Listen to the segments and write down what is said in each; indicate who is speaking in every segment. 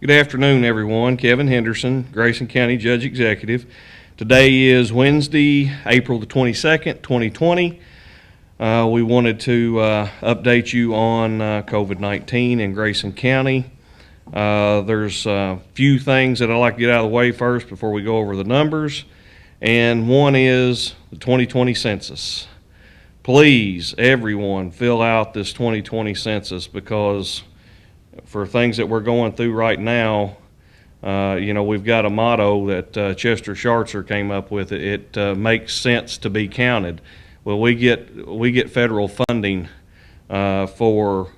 Speaker 1: Good afternoon, everyone. Kevin Henderson, Grayson County Judge Executive. Today is Wednesday, April the 22nd, 2020. We wanted to update you on COVID-19 in Grayson County. There's a few things that I'd like to get out of the way first before we go over the numbers. And one is the 2020 census. Please, everyone, fill out this 2020 census, because for things that we're going through right now, we've got a motto that Chester Schartzer came up with. It makes sense to be counted. Well, we get federal funding for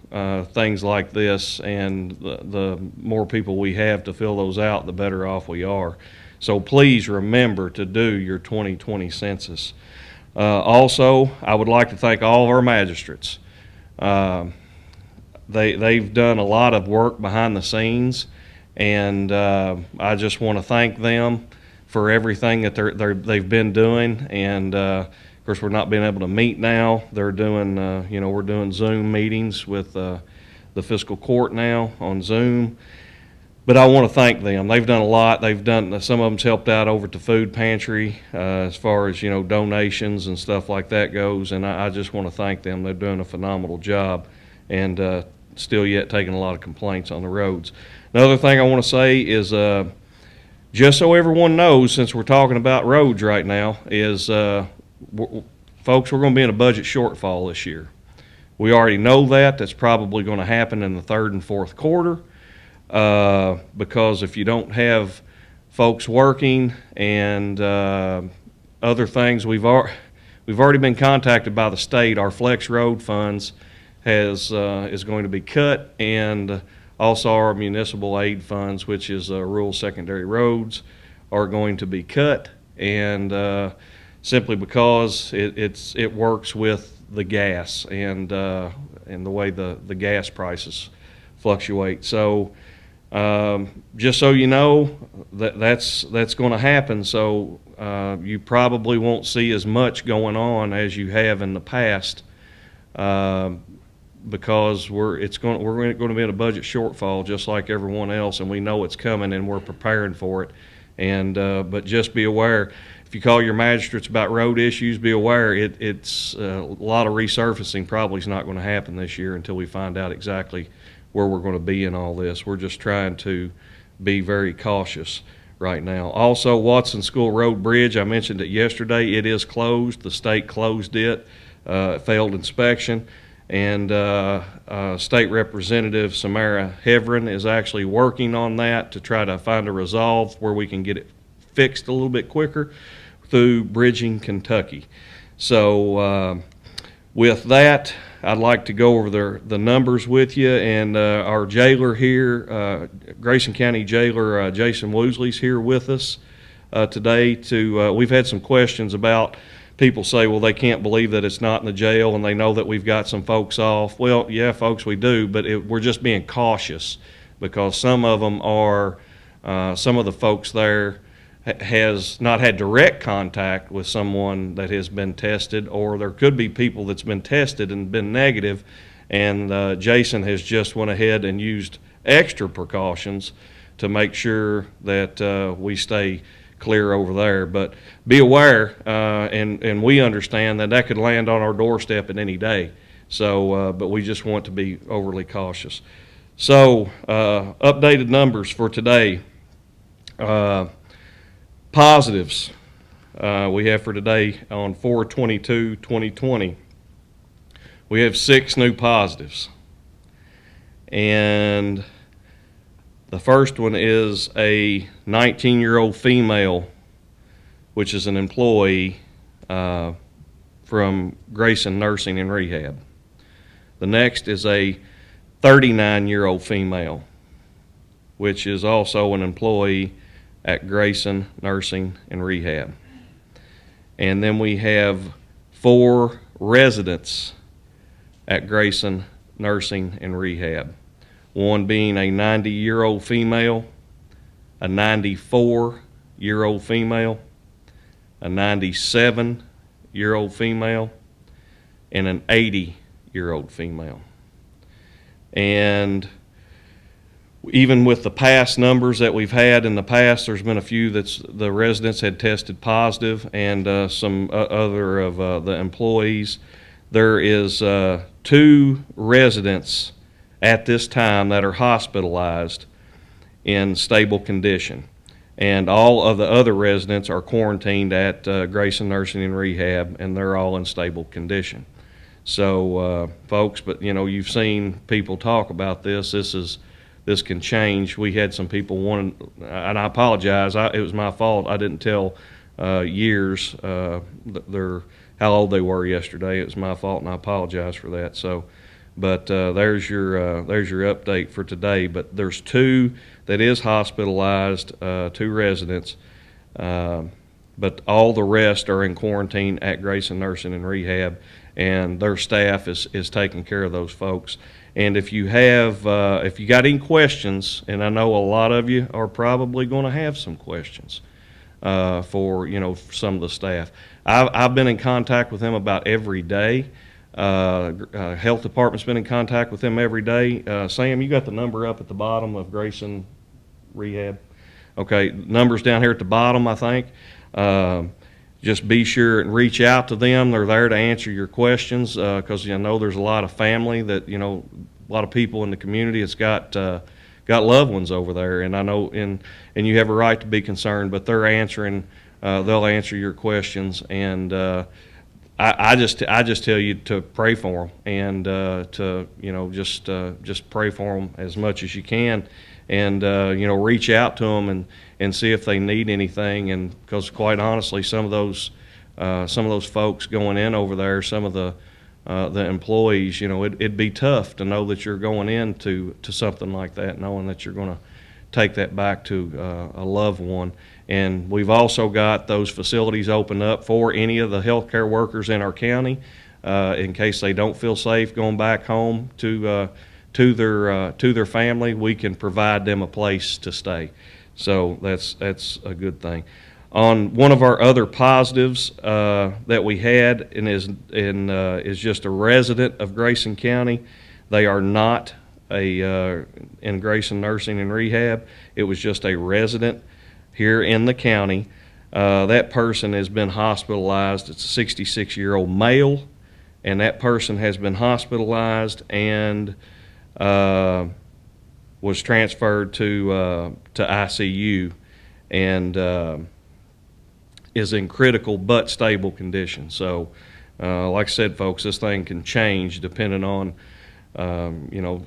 Speaker 1: things like this, and the more people we have to fill those out, the better off we are. So please remember to do your 2020 census. Also, I would like to thank all of our magistrates. They've done a lot of work behind the scenes, and I just want to thank them for everything that they've been doing. And of course, we're not being able to meet now. They're doing, we're doing Zoom meetings with the fiscal court now on Zoom. But I want to thank them. They've done a lot. Some of them's helped out over at the food pantry as far as donations and stuff like that goes. And I just want to thank them. They're doing a phenomenal job, and still yet taking a lot of complaints on the roads. Another thing I want to say is, just so everyone knows, since we're talking about roads right now, is folks, we're going to be in a budget shortfall this year. We already know that. That's probably going to happen in the third and fourth quarter, because if you don't have folks working and other things, we've already been contacted by the state. Our flex road funds is going to be cut, and also our municipal aid funds, which is rural secondary roads, are going to be cut, and simply because it works with the gas and the way the gas prices fluctuate. So just so you know, that's going to happen. So you probably won't see as much going on as you have in the past, because we're going to be in a budget shortfall just like everyone else, and we know it's coming, and we're preparing for it. And but just be aware, if you call your magistrates about road issues, be aware it's a lot of resurfacing probably is not going to happen this year until we find out exactly where we're going to be in all this. We're just trying to be very cautious right now. Also, Watson School Road Bridge, I mentioned it yesterday. It is closed. The state closed it. It failed inspection. And State Representative Samara Heverin is actually working on that to try to find a resolve where we can get it fixed a little bit quicker through Bridging Kentucky. So with that, I'd like to go over the numbers with you. And our jailer here, Grayson County Jailer Jason Loosli's here with us today. We've had some questions about, people say, well, they can't believe that it's not in the jail, and they know that we've got some folks off. Well, yeah, folks, we do, but we're just being cautious, because some of them are, some of the folks there has not had direct contact with someone that has been tested, or there could be people that's been tested and been negative, and Jason has just went ahead and used extra precautions to make sure that we stay clear over there. But be aware, and we understand that could land on our doorstep at any day. So, but we just want to be overly cautious. So, updated numbers for today. Positives we have for today on 4/22/2020. We have 6 new positives, and the first one is a 19-year-old female, which is an employee from Grayson Nursing and Rehab. The next is a 39-year-old female, which is also an employee at Grayson Nursing and Rehab. And then we have 4 residents at Grayson Nursing and Rehab. One being a 90-year-old female, a 94-year-old female, a 97-year-old female, and an 80-year-old female. And even with the past numbers that we've had in the past, there's been a few that's the residents had tested positive, and some other of the employees. There is 2 residents at this time that are hospitalized in stable condition, and all of the other residents are quarantined at Grayson Nursing and Rehab, and they're all in stable condition. So, folks, but you've seen people talk about this. This can change. We had some people wanting, and I apologize. It was my fault. I didn't tell years how old they were yesterday. It was my fault, and I apologize for that. So, but there's your update for today. But there's 2 that is hospitalized, 2 residents, but all the rest are in quarantine at Grayson Nursing and Rehab, and their staff is taking care of those folks. And if you got any questions, and I know a lot of you are probably going to have some questions for some of the staff. I've been in contact with them about every day. Health department's been in contact with them every day. Sam, you got the number up at the bottom of Grayson Rehab? Okay, number's down here at the bottom, I think. Just be sure and reach out to them. They're there to answer your questions, because I know there's a lot of family that a lot of people in the community that's got loved ones over there, and I know and you have a right to be concerned, but they're answering. They'll answer your questions, and I just tell you to pray for them, and to just pray for them as much as you can, and reach out to them and see if they need anything. And because quite honestly, some of those folks going in over there, some of the employees, it'd be tough to know that you're going into something like that, knowing that you're going to take that back to a loved one. And we've also got those facilities open up for any of the healthcare workers in our county, in case they don't feel safe going back home to their family. We can provide them a place to stay. So that's a good thing. On one of our other positives that we had, and is just a resident of Grayson County. They are not in Grayson Nursing and Rehab. It was just a resident here in the county. That person has been hospitalized. It's a 66-year-old male, and that person has been hospitalized and was transferred to ICU, and is in critical but stable condition. So, like I said, folks, this thing can change depending on,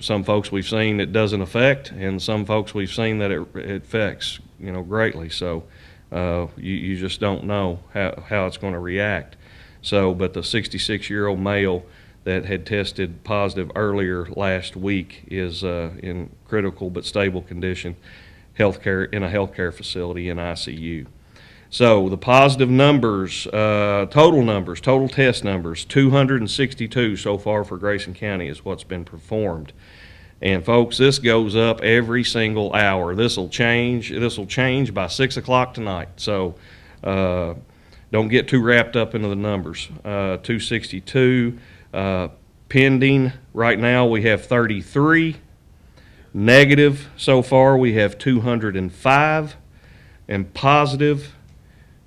Speaker 1: some folks we've seen it doesn't affect, and some folks we've seen that it affects, greatly. So, you just don't know how it's going to react. So, but the 66-year-old male that had tested positive earlier last week is in critical but stable condition, in a healthcare facility in ICU. So the positive numbers, total test numbers, 262 so far for Grayson County is what's been performed. And folks, this goes up every single hour. This will change by 6 o'clock tonight. So don't get too wrapped up into the numbers. 262. Pending right now we have 33. Negative so far we have 205. And positive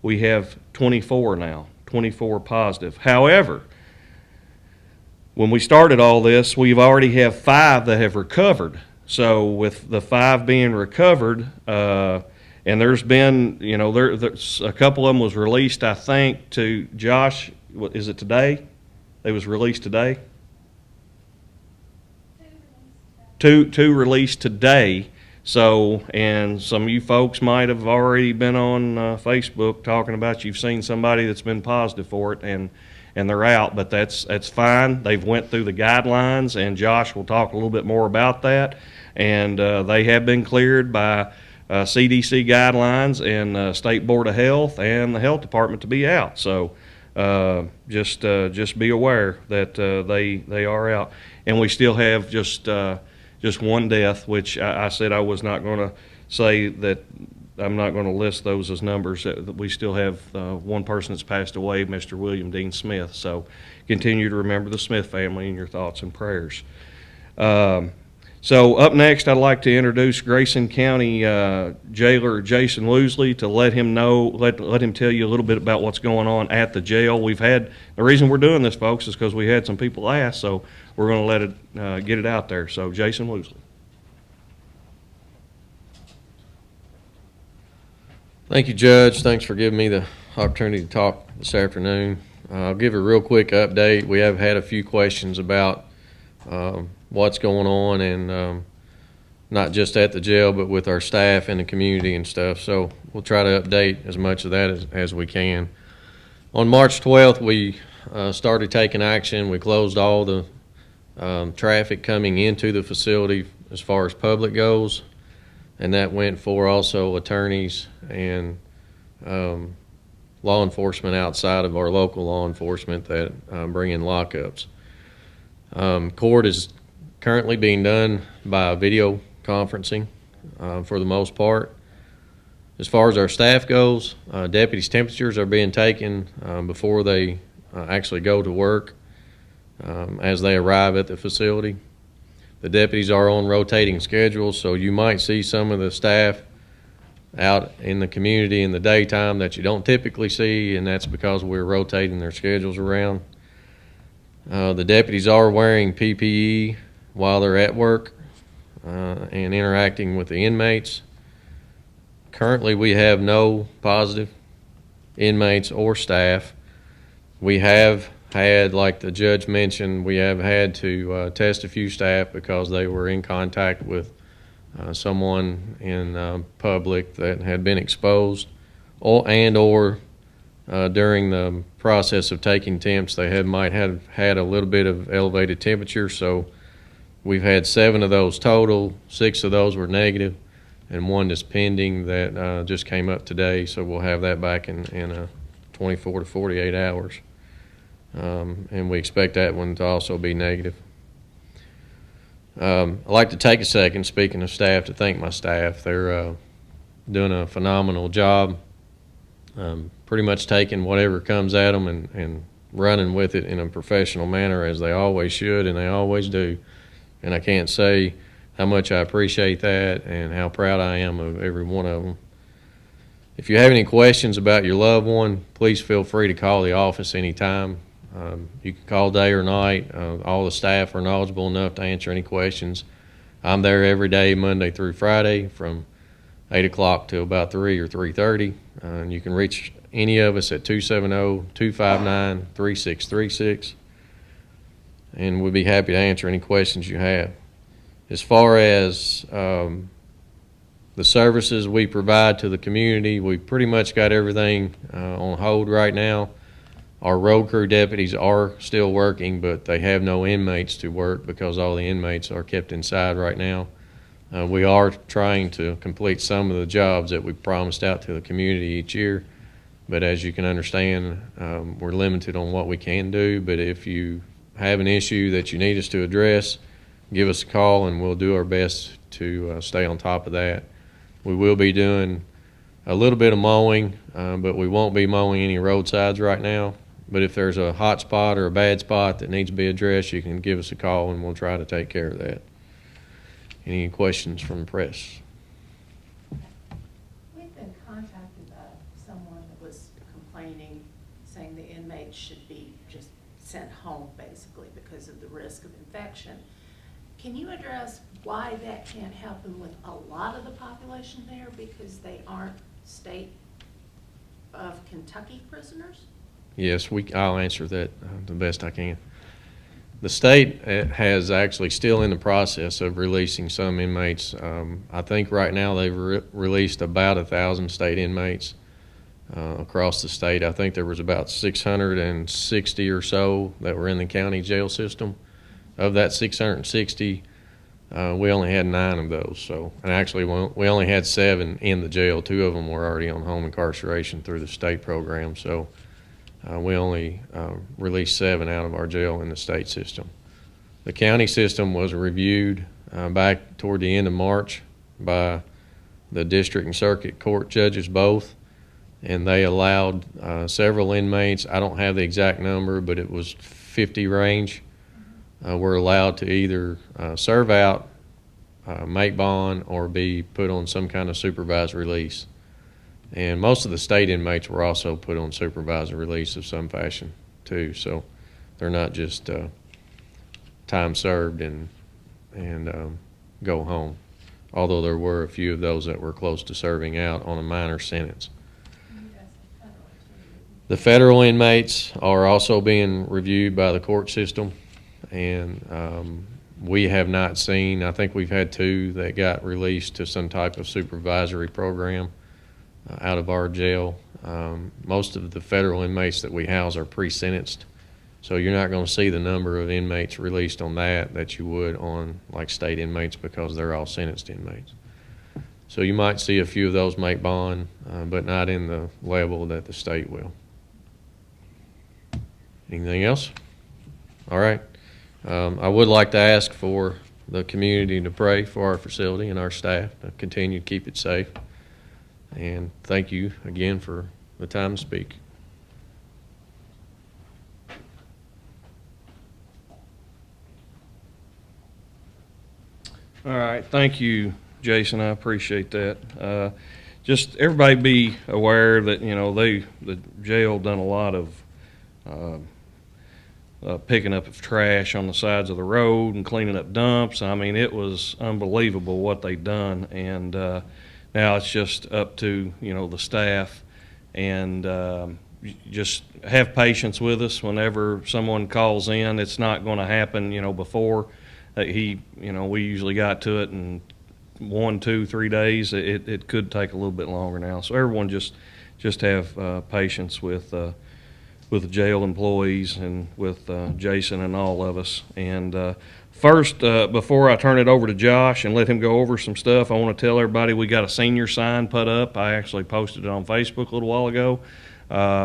Speaker 1: we have 24 now, 24 positive. However, when we started all this, we've already have 5 that have recovered. So with the 5 being recovered, and there's been, there's a couple of them was released, I think, to Josh. What is it today? They was released today. Two released today. So, and some of you folks might have already been on Facebook talking about you've seen somebody that's been positive for it, and they're out, but that's fine. They've went through the guidelines, and Josh will talk a little bit more about that. And they have been cleared by CDC guidelines and State Board of Health and the Health Department to be out. So just be aware that they are out, and we still have just one death, which I said I was not going to say that. I'm not going to list those as numbers. We still have one person that's passed away, Mr. William Dean Smith. So continue to remember the Smith family in your thoughts and prayers. So up next, I'd like to introduce Grayson County Jailer Jason Loosli to let him tell you a little bit about what's going on at the jail. The reason we're doing this, folks, is because we had some people ask, so we're going to let it get it out there. So Jason Loosli.
Speaker 2: Thank you, Judge. Thanks for giving me the opportunity to talk this afternoon. I'll give a real quick update. We have had a few questions about what's going on, and not just at the jail, but with our staff and the community and stuff. So we'll try to update as much of that as we can. On March 12th, we started taking action. We closed all the traffic coming into the facility as far as public goes, and that went for also attorneys and law enforcement outside of our local law enforcement that bring in lockups. Court is currently being done by video conferencing for the most part. As far as our staff goes, deputies' temperatures are being taken before they actually go to work as they arrive at the facility. The deputies are on rotating schedules, so you might see some of the staff out in the community in the daytime that you don't typically see, and that's because we're rotating their schedules around. The deputies are wearing PPE while they're at work and interacting with the inmates. Currently, we have no positive inmates or staff. We have had, like the judge mentioned, we have had to test a few staff because they were in contact with someone in public that had been exposed, or during the process of taking temps, they might have had a little bit of elevated temperature. So we've had 7 of those total. 6 of those were negative, and 1 is pending that just came up today. So we'll have that back in 24 to 48 hours. And we expect that one to also be negative. I'd like to take a second, speaking of staff, to thank my staff. They're doing a phenomenal job, pretty much taking whatever comes at them and running with it in a professional manner, as they always should and they always do. And I can't say how much I appreciate that and how proud I am of every one of them. If you have any questions about your loved one, please feel free to call the office anytime. You can call day or night. All the staff are knowledgeable enough to answer any questions. I'm there every day, Monday through Friday, from 8 o'clock till about 3 or 3:30. And you can reach any of us at 270-259-3636. And we'd be happy to answer any questions you have. As far as the services we provide to the community, we pretty much got everything on hold right now. Our road crew deputies are still working, but they have no inmates to work because all the inmates are kept inside right now. We are trying to complete some of the jobs that we promised out to the community each year, but as you can understand, we're limited on what we can do. But if you have an issue that you need us to address, give us a call and we'll do our best to stay on top of that. We will be doing a little bit of mowing, but we won't be mowing any roadsides right now. But if there's a hot spot or a bad spot that needs to be addressed, you can give us a call and we'll try to take care of that. Any questions from the press?
Speaker 3: We've been contacted by someone that was complaining, saying the inmates should be just sent home basically because of the risk of infection. Can you address why that can't happen with a lot of the population there because they aren't state of Kentucky prisoners?
Speaker 2: Yes, I'll answer that the best I can. The state has actually still in the process of releasing some inmates. I think right now they've released about 1,000 state inmates across the state. I think there was about 660 or so that were in the county jail system. Of that 660, we only had 9 of those. So, and actually we only had 7 in the jail. 2 of them were already on home incarceration through the state program. So we only released 7 out of our jail in the state system. The county system was reviewed back toward the end of March by the district and circuit court judges both, and they allowed several inmates. I don't have the exact number, but it was 50 range. Were allowed to either serve out make bond or be put on some kind of supervised release. And most of the state inmates were also put on supervised release of some fashion too. So they're not just time served and go home. Although there were a few of those that were close to serving out on a minor sentence. The federal inmates are also being reviewed by the court system, and we have not seen, I think we've had 2 that got released to some type of supervisory program out of our jail. Most of the federal inmates that we house are pre-sentenced, so you're not going to see the number of inmates released on that you would on like state inmates, because they're all sentenced inmates. So you might see a few of those make bond, but not in the level that the state will. Anything else? All right. I would like to ask for the community to pray for our facility and our staff to continue to keep it safe. And thank you again for the time to speak.
Speaker 1: All right, thank you, Jason. I appreciate that. Just everybody be aware that the jail done a lot of picking up of trash on the sides of the road and cleaning up dumps. I mean, it was unbelievable what they done, and now it's just up to the staff, and just have patience with us whenever someone calls in. It's not going to happen before we usually got to it in 1, 2, 3 days. It could take a little bit longer now, so everyone just have patience with the jail employees and with Jason and all of us. And first, before I turn it over to Josh and let him go over some stuff, I want to tell everybody we got a senior sign put up. I actually posted it on Facebook a little while ago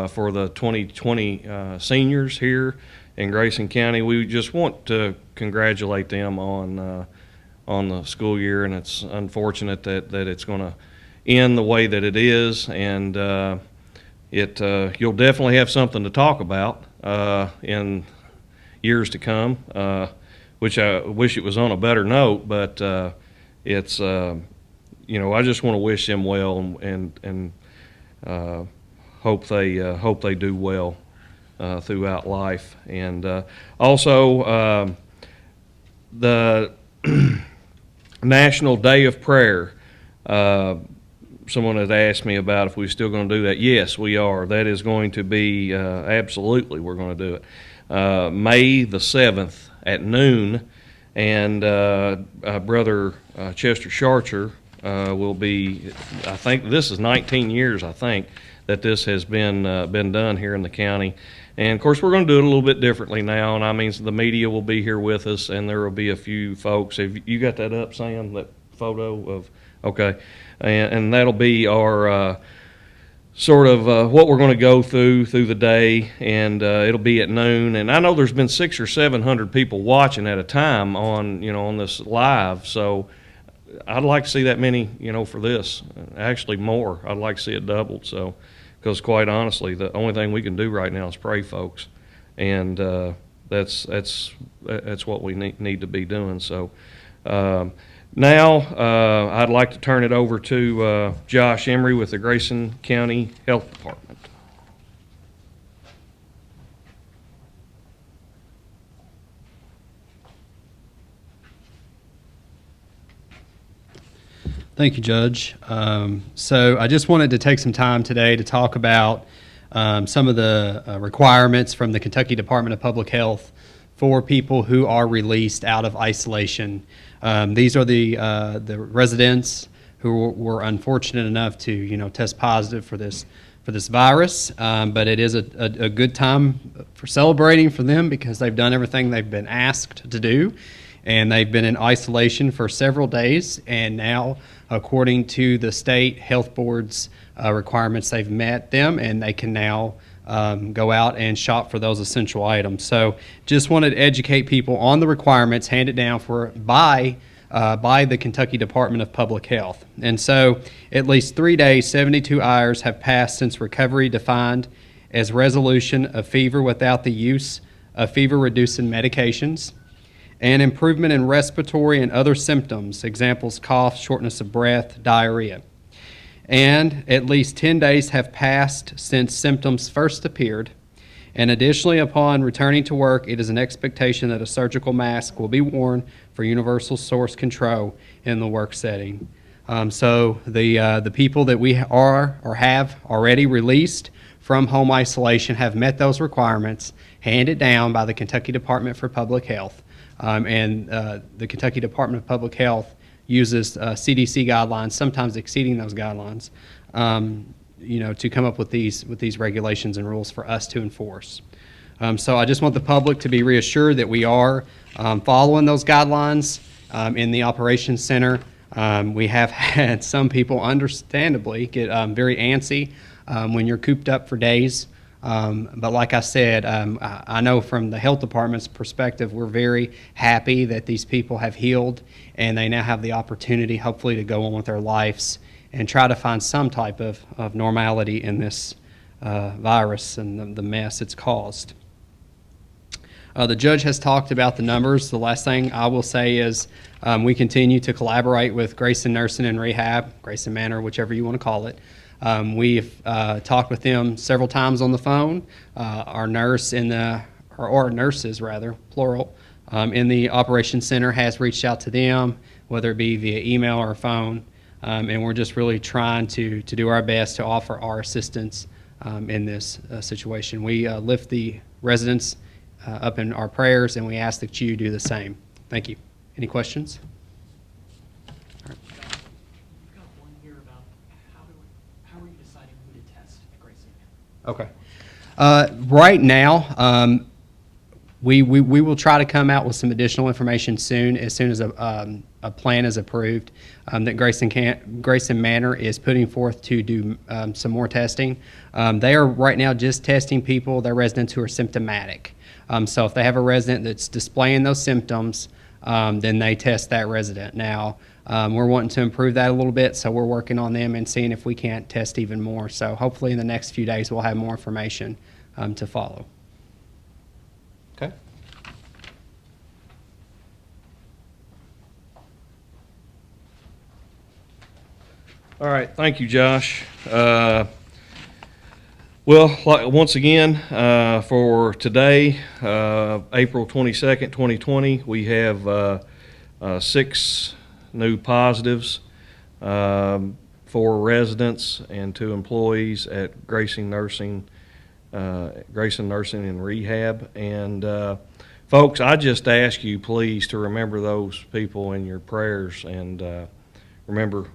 Speaker 1: for the 2020 seniors here in Grayson County. We just want to congratulate them on the school year, and it's unfortunate that it's going to end the way that it is, and you'll definitely have something to talk about in years to come, which I wish it was on a better note, but it's I just want to wish them well and hope they do well throughout life. And also the National Day of Prayer. Someone had asked me about if we're still going to do that. Yes, we are. That is going to be absolutely, we're going to do it. May the 7th at noon, and Brother Chester Charcher will be, I think this is 19 years, I think, that this has been done here in the county. And of course, we're going to do it a little bit differently now, and I mean, the media will be here with us, and there will be a few folks. Have you got that up, Sam, that photo of, okay. And that'll be our sort of what we're going to go through the day, and it'll be at noon. And I know there's been 600 or 700 people watching at a time on this live, so I'd like to see that many for this. Actually, more. I'd like to see it doubled. So, because quite honestly, the only thing we can do right now is pray, folks, and that's what we need to be doing. So. Now, I'd like to turn it over to Josh Emery with the Grayson County Health Department.
Speaker 4: Thank you, Judge. So I just wanted to take some time today to talk about some of the requirements from the Kentucky Department of Public Health for people who are released out of isolation. These are the residents who were unfortunate enough to test positive for this virus, but it is a good time for celebrating for them because they've done everything they've been asked to do, and they've been in isolation for several days, and now according to the state health board's requirements, they've met them, and they can now go out and shop for those essential items. So just wanted to educate people on the requirements handed down by the Kentucky Department of Public Health. And so at least 3 days, 72 hours have passed since recovery defined as resolution of fever without the use of fever-reducing medications, and improvement in respiratory and other symptoms, examples cough, shortness of breath, diarrhea. And at least 10 days have passed since symptoms first appeared. And additionally, upon returning to work, it is an expectation that a surgical mask will be worn for universal source control in the work setting. So the people that we are or have already released from home isolation have met those requirements handed down by the Kentucky Department for Public Health. And the Kentucky Department of Public Health uses CDC guidelines, sometimes exceeding those guidelines, to come up with these regulations and rules for us to enforce. So I just want the public to be reassured that we are following those guidelines in the operations center. We have had some people, understandably, get very antsy when you're cooped up for days. But like I said, I know from the health department's perspective, we're very happy that these people have healed and they now have the opportunity, hopefully, to go on with their lives and try to find some type of normality in this virus and the mess it's caused. The judge has talked about the numbers. The last thing I will say is we continue to collaborate with Grayson Nursing and Rehab, Grayson Manor, whichever you want to call it. We've talked with them several times on the phone. Our nurse or nurses rather, plural, in the operations center has reached out to them, whether it be via email or phone, and we're just really trying to do our best to offer our assistance in this situation. We lift the residents up in our prayers, and we ask that you do the same. Thank you. Any questions?
Speaker 5: You've got one here about how are you deciding who to test at Grayson?
Speaker 4: Okay. Right now, we will try to come out with some additional information as soon as a plan is approved that Grayson Manor is putting forth to do some more testing. They are right now just testing their residents who are symptomatic. So if they have a resident that's displaying those symptoms, then they test that resident. Now, we're wanting to improve that a little bit, so we're working on them and seeing if we can't test even more. So hopefully in the next few days we'll have more information to follow. Okay.
Speaker 1: All right, thank you, Josh. Well, once again, for today, April 22nd, 2020, we have 6 new positives, 4 residents and 2 employees at Grayson Nursing and Rehab. And folks, I just ask you, please, to remember those people in your prayers and remember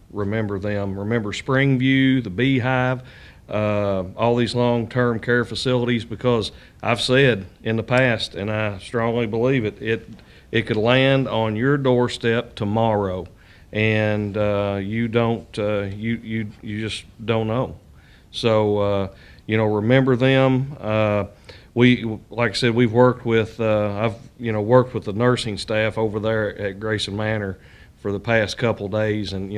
Speaker 1: them. Remember Springview, the Beehive, all these long-term care facilities, because I've said in the past, and I strongly believe it could land on your doorstep tomorrow, and you just don't know. So remember them. Like I said, we've worked with I've worked with the nursing staff over there at Grayson Manor for the past couple days, and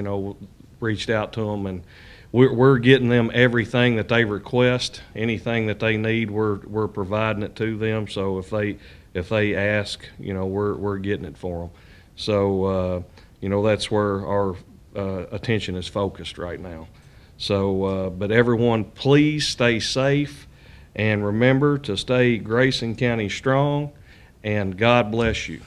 Speaker 1: reached out to them, and we're getting them everything that they request. Anything that they need, we're providing it to them. So if they ask, we're getting it for them. So that's where our attention is focused right now. So but everyone, please stay safe and remember to stay Grayson County strong, and God bless you.